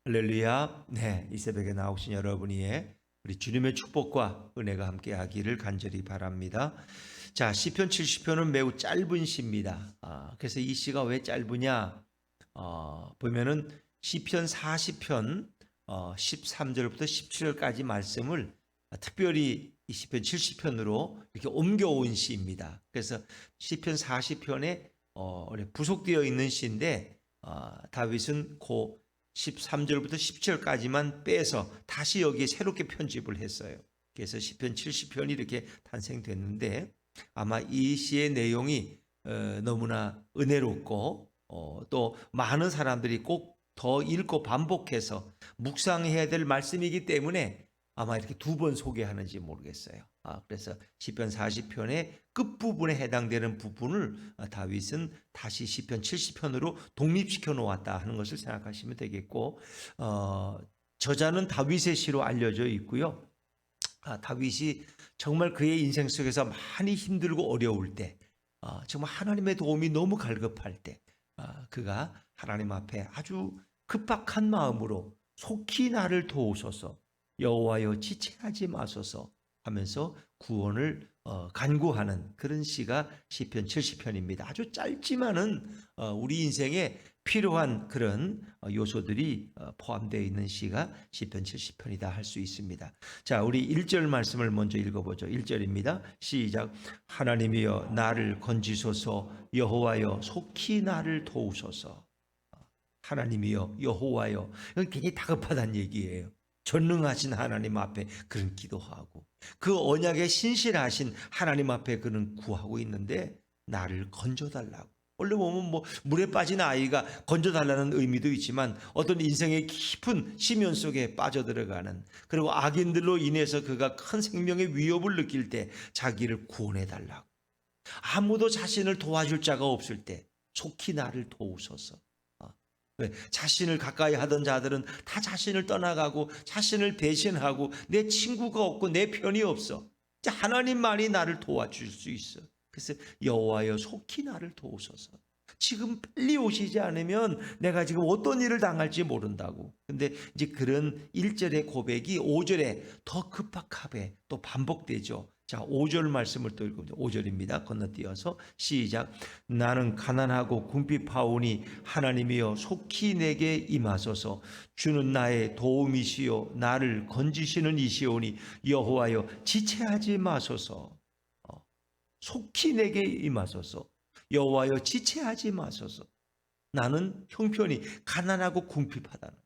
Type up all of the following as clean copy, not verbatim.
할렐루야. 네, 이 새벽에 나오신 여러분이 우리 주님의 축복과 은혜가 함께하기를 간절히 바랍니다. 자, 시편 70편은 매우 짧은 시입니다. 그래서 이 시가 왜 짧으냐? 보면은 시편 40편 13절부터 17절까지 말씀을 특별히 이 시편 70편으로 이렇게 옮겨온 시입니다. 그래서 시편 40편에 부속되어 있는 시인데 다윗은 그 13절부터 17절까지만 빼서 다시 여기에 새롭게 편집을 했어요. 그래서 시편 70편이 이렇게 탄생됐는데 아마 이 시의 내용이 너무나 은혜롭고 또 많은 사람들이 꼭 더 읽고 반복해서 묵상해야 될 말씀이기 때문에 아마 이렇게 두 번 소개하는지 모르겠어요. 그래서 시편 40편의 끝부분에 해당되는 부분을 다윗은 다시 시편 70편으로 독립시켜 놓았다 하는 것을 생각하시면 되겠고, 저자는 다윗의 시로 알려져 있고요. 다윗이 정말 그의 인생 속에서 많이 힘들고 어려울 때, 정말 하나님의 도움이 너무 갈급할 때, 그가 하나님 앞에 아주 급박한 마음으로 속히 나를 도우소서, 여호와여 지체하지 마소서 하면서 구원을 간구하는 그런 시가 시편 70편입니다. 아주 짧지만은 우리 인생에 필요한 그런 요소들이 포함되어 있는 시가 시편 70편이다 할 수 있습니다. 자, 우리 1절 말씀을 먼저 읽어보죠. 1절입니다. 시작. 하나님이여 나를 건지소서, 여호와여 속히 나를 도우소서. 하나님이여 여호와여, 이건 굉장히 다급하다는 얘기예요. 전능하신 하나님 앞에 그는 기도하고 그 언약에 신실하신 하나님 앞에 그는 구하고 있는데 나를 건져달라고. 원래 보면 뭐 물에 빠진 아이가 건져달라는 의미도 있지만 어떤 인생의 깊은 심연 속에 빠져들어가는, 그리고 악인들로 인해서 그가 큰 생명의 위협을 느낄 때 자기를 구원해달라고, 아무도 자신을 도와줄 자가 없을 때 속히 나를 도우소서. 왜? 자신을 가까이 하던 자들은 다 자신을 떠나가고 자신을 배신하고 내 친구가 없고 내 편이 없어. 하나님만이 나를 도와줄 수 있어. 그래서 여호와여 속히 나를 도우소서. 지금 빨리 오시지 않으면 내가 지금 어떤 일을 당할지 모른다고. 근데 이제 그런 1절의 고백이 5절에 더 급박하게 또 반복되죠. 자, 5절 말씀을 또 읽어보죠. 5절입니다. 건너뛰어서 시작. 나는 가난하고 궁핍하오니 하나님이여 속히 내게 임하소서. 주는 나의 도움이시요 나를 건지시는 이시오니 여호와여 지체하지 마소서. 속히 내게 임하소서. 여호와여 지체하지 마소서. 나는 형편이 가난하고 궁핍하다는,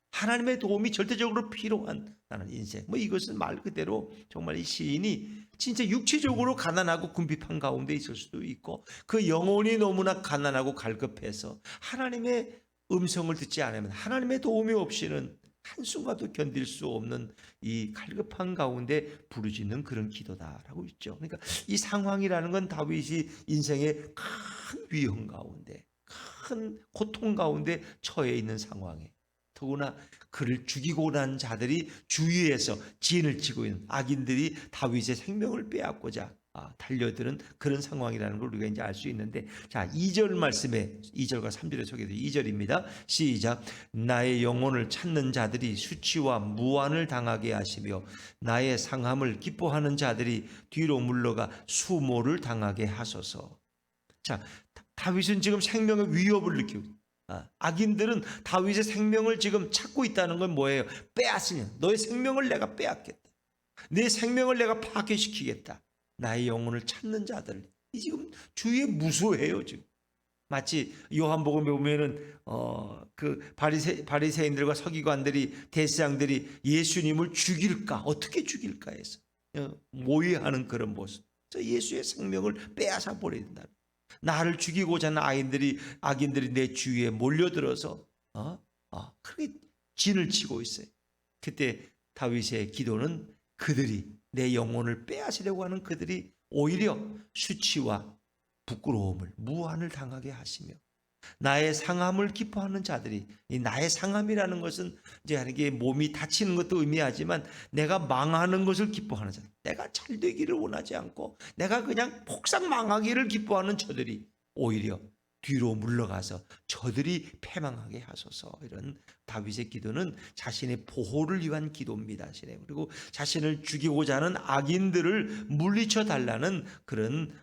하나님의 도움이 절대적으로 필요한 나는 인생. 이것은 말 그대로 정말 이 시인이 진짜 육체적으로 가난하고 궁핍한 가운데 있을 수도 있고, 그 영혼이 너무나 가난하고 갈급해서 하나님의 음성을 듣지 않으면, 하나님의 도움이 없이는 한순간도 견딜 수 없는 이 갈급한 가운데 부르짖는 그런 기도다라고 있죠. 그러니까 이 상황이라는 건 다윗이 인생의 큰 위험 가운데, 큰 고통 가운데 처해 있는 상황에, 더구나 그를 죽이고 난 자들이 주위에서 진을 치고 있는 악인들이 다윗의 생명을 빼앗고자 달려드는 그런 상황이라는 걸 우리가 이제 알 수 있는데, 자, 2절 말씀에 2절과 3절에 소개된 2절입니다. 시작. 나의 영혼을 찾는 자들이 수치와 무한을 당하게 하시며 나의 상함을 기뻐하는 자들이 뒤로 물러가 수모를 당하게 하소서. 자, 다윗은 지금 생명의 위협을 느끼고, 악인들은 다윗의 생명을 지금 찾고 있다는 건 뭐예요? 빼앗으냐, 너의 생명을 내가 빼앗겠다, 내 생명을 내가 파괴시키겠다. 나의 영혼을 찾는 자들, 이 지금 주위에 무수해요. 지금 마치 요한복음에 보면은 그 바리새인들과 서기관들이, 대제사장들이 예수님을 죽일까, 어떻게 죽일까 해서 모의하는 그런 모습. 예수의 생명을 빼앗아 버려야 된다. 나를 죽이고자 하는 악인들이 내 주위에 몰려들어서 크게 진을 치고 있어요. 그때 다윗의 기도는 그들이, 내 영혼을 빼앗으려고 하는 그들이 오히려 수치와 부끄러움을, 무한을 당하게 하시며 나의 상함을 기뻐하는 자들이, 이 나의 상함이라는 것은 이제 이게 몸이 다치는 것도 의미하지만 내가 망하는 것을 기뻐하는 자들, 내가 잘 되기를 원하지 않고 내가 그냥 폭삭 망하기를 기뻐하는 저들이 오히려 뒤로 물러가서 저들이 패망하게 하소서. 이런 다윗의 기도는 자신의 보호를 위한 기도입니다. 그리고 자신을 죽이고자 하는 악인들을 물리쳐 달라는 그런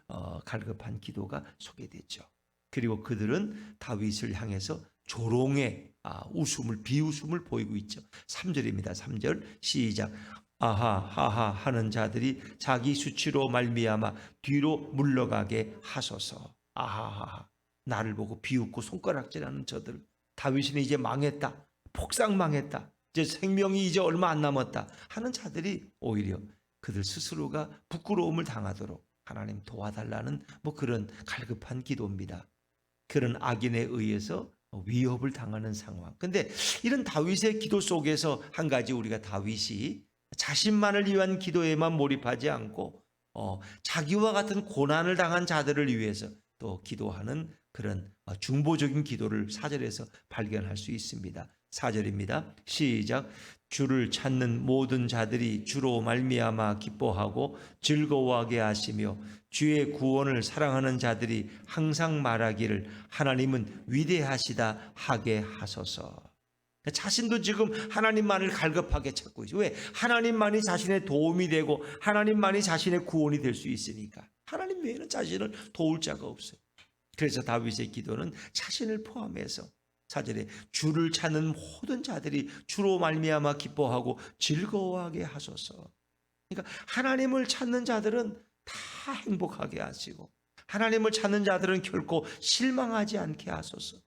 갈급한 기도가 소개되죠. 그리고 그들은 다윗을 향해서 조롱의 웃음을, 비웃음을 보이고 있죠. 3절입니다. 3절 시작. 아하 하하 하는 자들이 자기 수치로 말미암아 뒤로 물러가게 하소서. 아하하하, 나를 보고 비웃고 손가락질하는 저들, 다윗은 이제 망했다, 폭삭 망했다, 이제 생명이 이제 얼마 안 남았다 하는 자들이 오히려 그들 스스로가 부끄러움을 당하도록 하나님 도와달라는 그런 갈급한 기도입니다. 그런 악인에 의해서 위협을 당하는 상황. 근데 이런 다윗의 기도 속에서 한 가지, 우리가 다윗이 자신만을 위한 기도에만 몰입하지 않고 자기와 같은 고난을 당한 자들을 위해서 또 기도하는 그런 중보적인 기도를 4절에서 발견할 수 있습니다. 4절입니다. 시작. 주를 찾는 모든 자들이 주로 말미암아 기뻐하고 즐거워하게 하시며 주의 구원을 사랑하는 자들이 항상 말하기를 하나님은 위대하시다 하게 하소서. 자신도 지금 하나님만을 갈급하게 찾고 있어요. 왜? 하나님만이 자신의 도움이 되고 하나님만이 자신의 구원이 될 수 있으니까. 하나님 외에는 자신을 도울 자가 없어요. 그래서 다윗의 기도는 자신을 포함해서 4절에 주를 찾는 모든 자들이 주로 말미암아 기뻐하고 즐거워하게 하소서. 그러니까 하나님을 찾는 자들은 다 행복하게 하시고 하나님을 찾는 자들은 결코 실망하지 않게 하소서.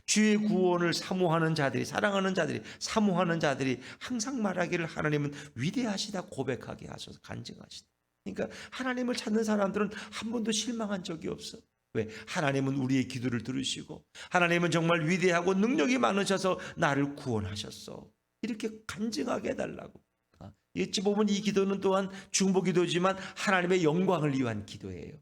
주의 구원을 사모하는 자들이, 사랑하는 자들이, 사모하는 자들이 항상 말하기를 하나님은 위대하시다 고백하게 하소서. 간증하시다. 그러니까 하나님을 찾는 사람들은 한 번도 실망한 적이 없어. 왜? 하나님은 우리의 기도를 들으시고 하나님은 정말 위대하고 능력이 많으셔서 나를 구원하셨어. 이렇게 간증하게 해달라고. 어찌 보면 이 기도는 또한 중보기도지만 하나님의 영광을 위한 기도예요.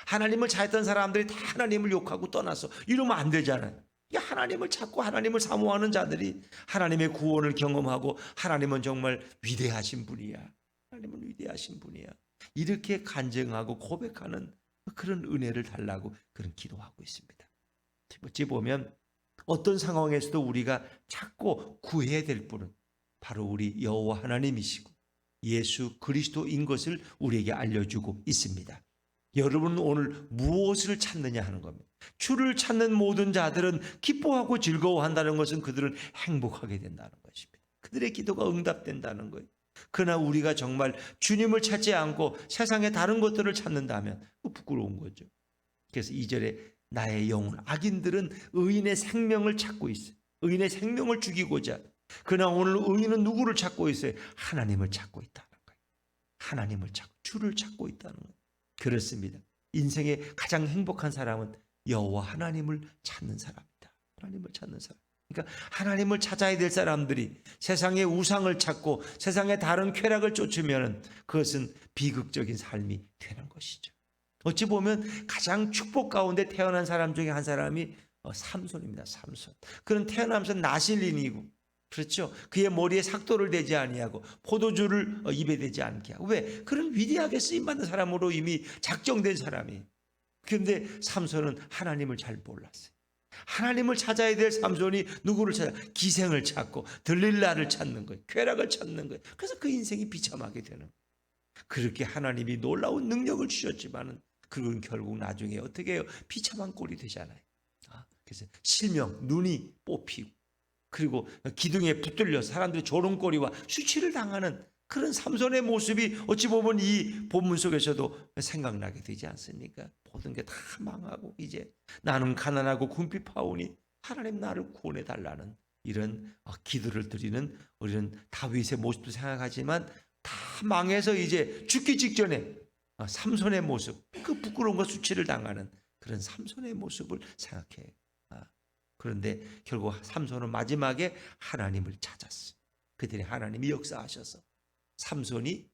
하나님을 찾던 사람들이 다 하나님을 욕하고 떠나서 이러면 안 되잖아요. 하나님을 찾고 하나님을 사모하는 자들이 하나님의 구원을 경험하고 하나님은 정말 위대하신 분이야. 하나님은 위대하신 분이야. 이렇게 간증하고 고백하는 그런 은혜를 달라고 그런 기도하고 있습니다. 어찌 보면 어떤 상황에서도 우리가 찾고 구해야 될 분은 바로 우리 여호와 하나님이시고 예수 그리스도인 것을 우리에게 알려주고 있습니다. 여러분은 오늘 무엇을 찾느냐 하는 겁니다. 주를 찾는 모든 자들은 기뻐하고 즐거워한다는 것은 그들은 행복하게 된다는 것입니다. 그들의 기도가 응답된다는 거예요. 그러나 우리가 정말 주님을 찾지 않고 세상의 다른 것들을 찾는다면 부끄러운 거죠. 그래서 2절에 나의 영혼, 악인들은 의인의 생명을 찾고 있어요. 의인의 생명을 죽이고자. 그러나 오늘 의인은 누구를 찾고 있어요? 하나님을 찾고 있다는 거예요. 하나님을 찾고, 주를 찾고 있다는 거예요. 그렇습니다. 인생의 가장 행복한 사람은 여호와 하나님을 찾는 사람이다. 하나님을 찾는 사람. 그러니까 하나님을 찾아야 될 사람들이 세상의 우상을 찾고 세상의 다른 쾌락을 쫓으면 그것은 비극적인 삶이 되는 것이죠. 어찌 보면 가장 축복 가운데 태어난 사람 중에 한 사람이 삼손입니다. 삼손. 그는 태어나면서 나실인이고, 그렇죠. 그의 머리에 삭도를 대지 아니하고 포도주를 입에 대지 않게 하고. 왜? 그런 위대하게 쓰임받는 사람으로 이미 작정된 사람이. 그런데 삼손은 하나님을 잘 몰랐어요. 하나님을 찾아야 될 삼손이 누구를 찾아? 기생을 찾고 들릴라를 찾는 거예요. 쾌락을 찾는 거예요. 그래서 그 인생이 비참하게 되는 거예요. 그렇게 하나님이 놀라운 능력을 주셨지만은 그건 결국 나중에 어떻게 해요? 비참한 꼴이 되잖아요. 그래서 실명, 눈이 뽑히고, 그리고 기둥에 붙들려 사람들이 조롱거리와 수치를 당하는 그런 삼손의 모습이 어찌 보면 이 본문 속에서도 생각나게 되지 않습니까? 모든 게 다 망하고 이제 나는 가난하고 궁핍하오니 하나님 나를 구원해 달라는 이런 기도를 드리는 우리는 다윗의 모습도 생각하지만 다 망해서 이제 죽기 직전에 삼손의 모습, 그 부끄러움과 수치를 당하는 그런 삼손의 모습을 생각해요. 그런데 결국 삼손은 마지막에 하나님을 찾았어. 그들이 하나님이 역사하셔서 삼손이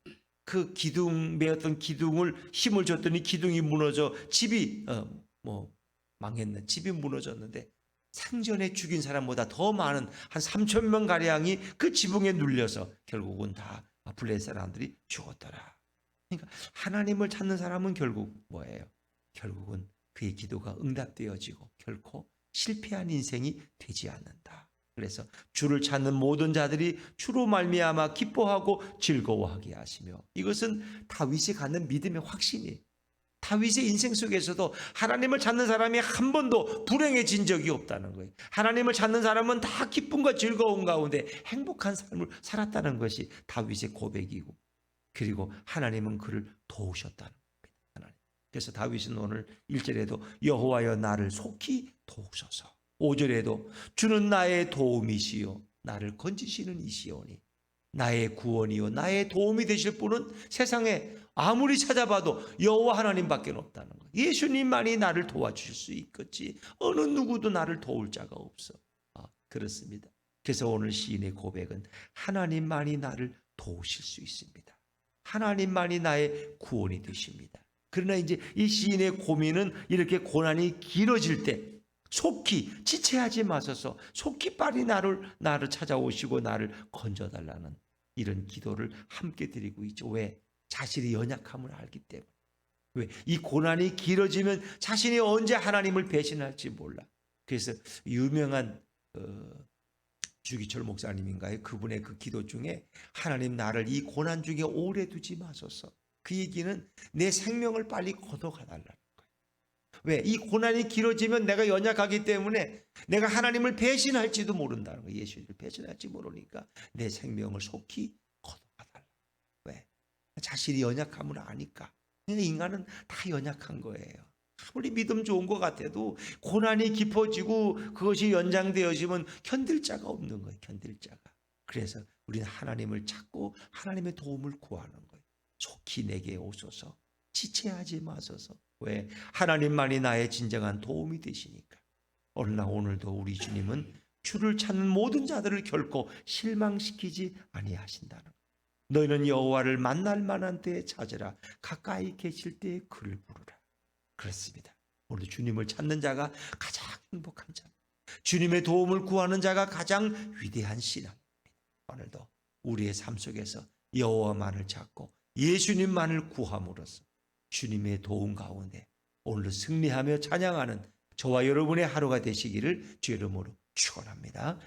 그 기둥 매었던 기둥을 힘을 줬더니 기둥이 무너져 집이 망했네. 집이 무너졌는데 생전에 죽인 사람보다 더 많은 한 3천 명 가량이 그 지붕에 눌려서 결국은 다 블레셋 사람들이 죽었더라. 그러니까 하나님을 찾는 사람은 결국 뭐예요? 결국은 그의 기도가 응답되어지고 결코 실패한 인생이 되지 않는다. 그래서 주를 찾는 모든 자들이 주로 말미암아 기뻐하고 즐거워하게 하시며, 이것은 다윗이 갖는 믿음의 확신이에요. 다윗의 인생 속에서도 하나님을 찾는 사람이 한 번도 불행해진 적이 없다는 거예요. 하나님을 찾는 사람은 다 기쁨과 즐거움 가운데 행복한 삶을 살았다는 것이 다윗의 고백이고, 그리고 하나님은 그를 도우셨다는 겁니다. 그래서 다윗은 오늘 1절에도 여호와여 나를 속히 도우소서, 5절에도 주는 나의 도움이시요 나를 건지시는 이시오니, 나의 구원이요 나의 도움이 되실 분은 세상에 아무리 찾아봐도 여호와 하나님밖에 없다는 거예요. 예수님만이 나를 도와주실 수 있겠지 어느 누구도 나를 도울 자가 없어. 그렇습니다. 그래서 오늘 시인의 고백은 하나님만이 나를 도우실 수 있습니다. 하나님만이 나의 구원이 되십니다. 그러나 이제 이 시인의 고민은 이렇게 고난이 길어질 때 속히 지체하지 마소서, 속히 빨리 나를 찾아오시고 나를 건져달라는 이런 기도를 함께 드리고 있죠. 왜? 자신의 연약함을 알기 때문에. 왜? 이 고난이 길어지면 자신이 언제 하나님을 배신할지 몰라. 그래서 유명한 주기철 목사님인가요? 그분의 그 기도 중에 하나님 나를 이 고난 중에 오래 두지 마소서. 그 얘기는 내 생명을 빨리 걷어가달라는 거예요. 왜? 이 고난이 길어지면 내가 연약하기 때문에 내가 하나님을 배신할지도 모른다는 거예요. 예수를 배신할지 모르니까 내 생명을 속히 걷어가달라. 왜? 자신이 연약함을 아니까. 인간은 다 연약한 거예요. 아무리 믿음 좋은 것 같아도 고난이 깊어지고 그것이 연장되어지면 견딜 자가 없는 거예요. 견딜 자가. 그래서 우리는 하나님을 찾고 하나님의 도움을 구하는 거예요. 속히 내게 오소서, 지체하지 마소서. 왜? 하나님만이 나의 진정한 도움이 되시니까. 오늘도 우리 주님은 주를 찾는 모든 자들을 결코 실망시키지 아니하신다는 거예요. 너희는 여호와를 만날 만한 때에 찾으라, 가까이 계실 때에 그를 부르라. 그렇습니다. 오늘 주님을 찾는 자가 가장 행복한 자, 주님의 도움을 구하는 자가 가장 위대한 신앙입니다. 오늘도 우리의 삶 속에서 여호와만을 찾고 예수님만을 구함으로써 주님의 도움 가운데 오늘도 승리하며 찬양하는 저와 여러분의 하루가 되시기를 주의 이름으로 축원합니다.